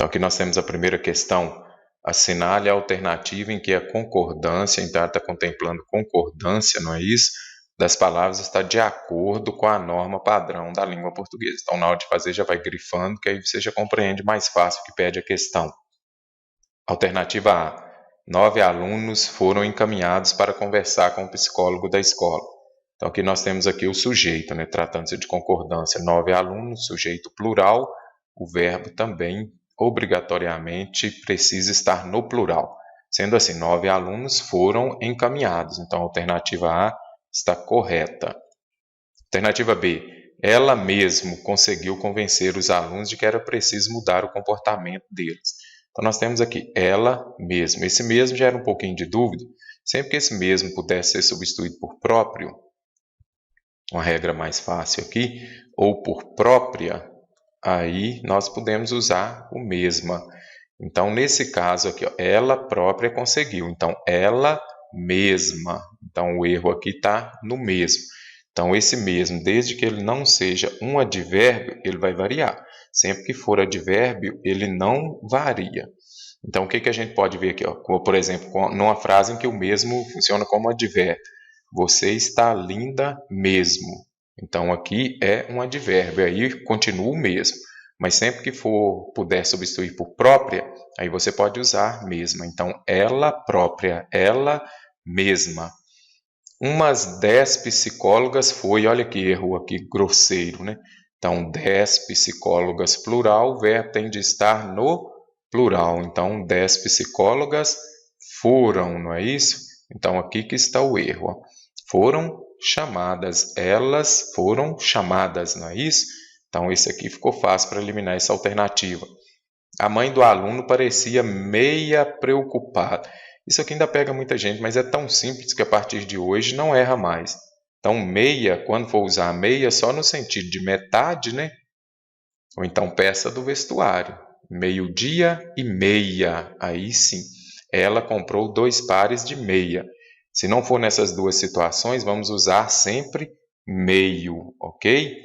Então aqui nós temos a primeira questão. Assinale a alternativa em que a concordância, então ela está contemplando concordância, não é isso? Das palavras está de acordo com a norma padrão da língua portuguesa. Então na hora de fazer já vai grifando, que aí você já compreende mais fácil o que pede a questão. Alternativa A. 9 alunos foram encaminhados para conversar com o psicólogo da escola. Então aqui nós temos aqui o sujeito, né? Tratando-se de concordância, 9 alunos, sujeito plural, o verbo também obrigatoriamente precisa estar no plural. Sendo assim, 9 alunos foram encaminhados. Então a alternativa A está correta. Alternativa B. Ela mesmo conseguiu convencer os alunos de que era preciso mudar o comportamento deles. Então nós temos aqui ela mesmo. Esse mesmo já era um pouquinho de dúvida. Sempre que esse mesmo pudesse ser substituído por próprio, uma regra mais fácil aqui, ou por própria, aí nós podemos usar o mesma. Então nesse caso aqui, ó, ela própria conseguiu. Então ela mesma. Então o erro aqui está no mesmo. Então esse mesmo, desde que ele não seja um advérbio, ele vai variar. Sempre que for advérbio, ele não varia. Então, o que a gente pode ver aqui? Ó? Como, por exemplo, numa frase em que o mesmo funciona como advérbio. Você está linda mesmo. Então, aqui é um advérbio, aí continua o mesmo. Mas sempre que puder substituir por própria, aí você pode usar mesma. Então, ela própria, ela mesma. Umas 10 psicólogas foi, olha que erro aqui grosseiro, né? Então, 10 psicólogas plural, o verbo tem de estar no plural. Então, 10 psicólogas foram, não é isso? Então, aqui que está o erro. Ó. Foram chamadas, elas foram chamadas, não é isso? Então, esse aqui ficou fácil para eliminar essa alternativa. A mãe do aluno parecia meia preocupada. Isso aqui ainda pega muita gente, mas é tão simples que a partir de hoje não erra mais. Então, meia, quando for usar meia, só no sentido de metade, né? Ou então peça do vestuário. Meio-dia e meia. Aí sim, ela comprou 2 pares de meia. Se não for nessas duas situações, vamos usar sempre meio, ok?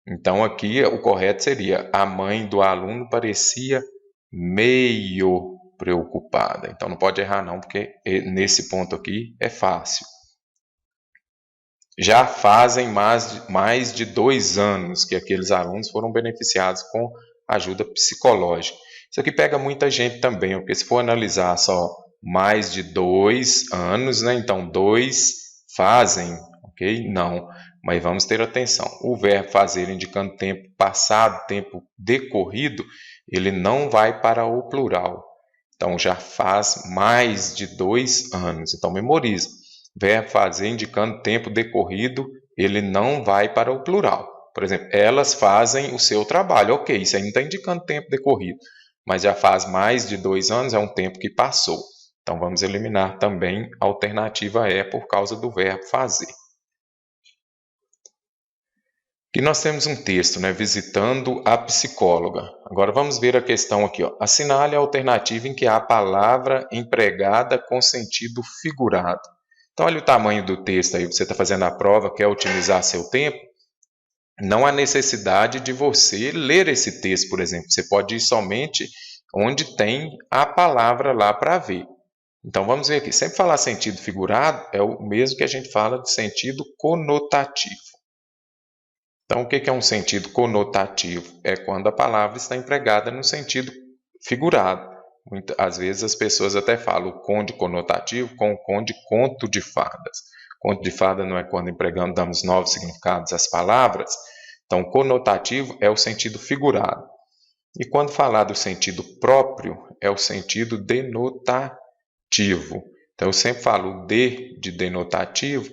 Então, aqui o correto seria: a mãe do aluno parecia meio preocupada. Então não pode errar não, porque nesse ponto aqui é fácil. Já fazem mais de 2 anos que aqueles alunos foram beneficiados com ajuda psicológica. Isso aqui pega muita gente também, porque se for analisar só mais de 2 anos, né? Então 2 fazem, ok? Não, mas vamos ter atenção. O verbo fazer indicando tempo passado, tempo decorrido, ele não vai para o plural. Então, já faz mais de 2 anos. Então, memoriza. Verbo fazer indicando tempo decorrido, ele não vai para o plural. Por exemplo, elas fazem o seu trabalho. Ok, isso aí não está indicando tempo decorrido. Mas já faz mais de 2 anos, é um tempo que passou. Então, vamos eliminar também a alternativa E por causa do verbo fazer. Aqui nós temos um texto, né, visitando a psicóloga. Agora vamos ver a questão aqui. Ó. Assinale a alternativa em que há a palavra empregada com sentido figurado. Então, olha o tamanho do texto aí. Você está fazendo a prova, quer otimizar seu tempo? Não há necessidade de você ler esse texto, por exemplo. Você pode ir somente onde tem a palavra lá para ver. Então, vamos ver aqui. Sempre falar sentido figurado é o mesmo que a gente fala de sentido conotativo. Então, o que é um sentido conotativo? É quando a palavra está empregada no sentido figurado. Às vezes as pessoas até falam o conde conotativo com o conde conto de fadas. Conto de fada não é quando damos novos significados às palavras. Então, conotativo é o sentido figurado. E quando falar do sentido próprio, é o sentido denotativo. Então, eu sempre falo o de denotativo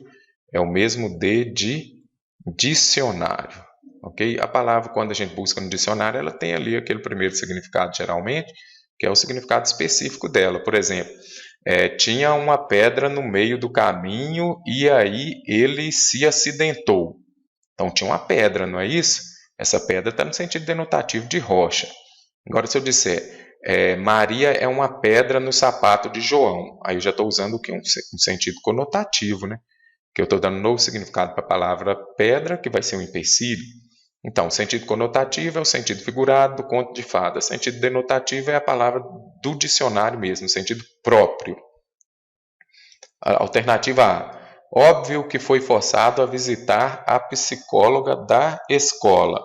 é o mesmo de dicionário, ok? A palavra, quando a gente busca no dicionário, ela tem ali aquele primeiro significado, geralmente, que é o significado específico dela. Por exemplo, tinha uma pedra no meio do caminho e aí ele se acidentou. Então, tinha uma pedra, não é isso? Essa pedra está no sentido denotativo de rocha. Agora, se eu disser, Maria é uma pedra no sapato de João, aí eu já estou usando o quê? Um sentido conotativo, né? Que eu estou dando um novo significado para a palavra pedra, que vai ser um empecilho. Então, sentido conotativo é o sentido figurado do conto de fada. Sentido denotativo é a palavra do dicionário mesmo, sentido próprio. A alternativa A. Óbvio que foi forçado a visitar a psicóloga da escola.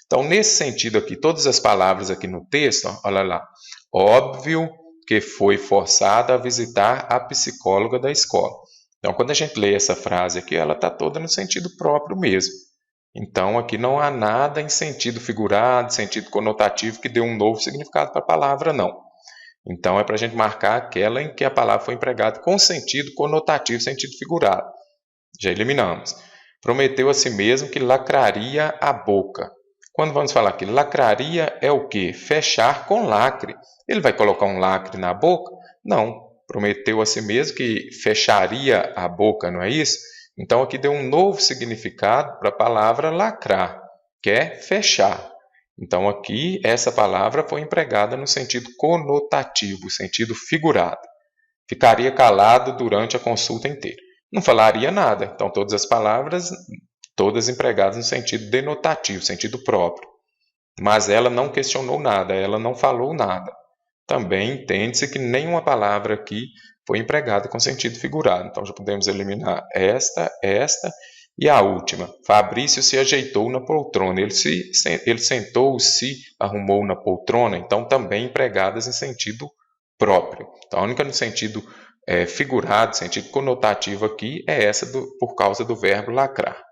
Então, nesse sentido aqui, todas as palavras aqui no texto, olha lá. Óbvio que foi forçado a visitar a psicóloga da escola. Então, quando a gente lê essa frase aqui, ela está toda no sentido próprio mesmo. Então, aqui não há nada em sentido figurado, sentido conotativo, que dê um novo significado para a palavra, não. Então, é para a gente marcar aquela em que a palavra foi empregada com sentido conotativo, sentido figurado. Já eliminamos. Prometeu a si mesmo que lacraria a boca. Quando vamos falar que lacraria é o quê? Fechar com lacre. Ele vai colocar um lacre na boca? Não. Prometeu a si mesmo que fecharia a boca, não é isso? Então, aqui deu um novo significado para a palavra lacrar, que é fechar. Então, aqui, essa palavra foi empregada no sentido conotativo, sentido figurado. Ficaria calado durante a consulta inteira. Não falaria nada. Então, todas as palavras, todas empregadas no sentido denotativo, sentido próprio. Mas ela não questionou nada, ela não falou nada. Também entende-se que nenhuma palavra aqui foi empregada com sentido figurado. Então, já podemos eliminar esta e a última. Fabrício se ajeitou na poltrona. Ele sentou-se, arrumou na poltrona. Então, também empregadas em sentido próprio. Então, a única no sentido figurado, sentido conotativo aqui, é essa por causa do verbo lacrar.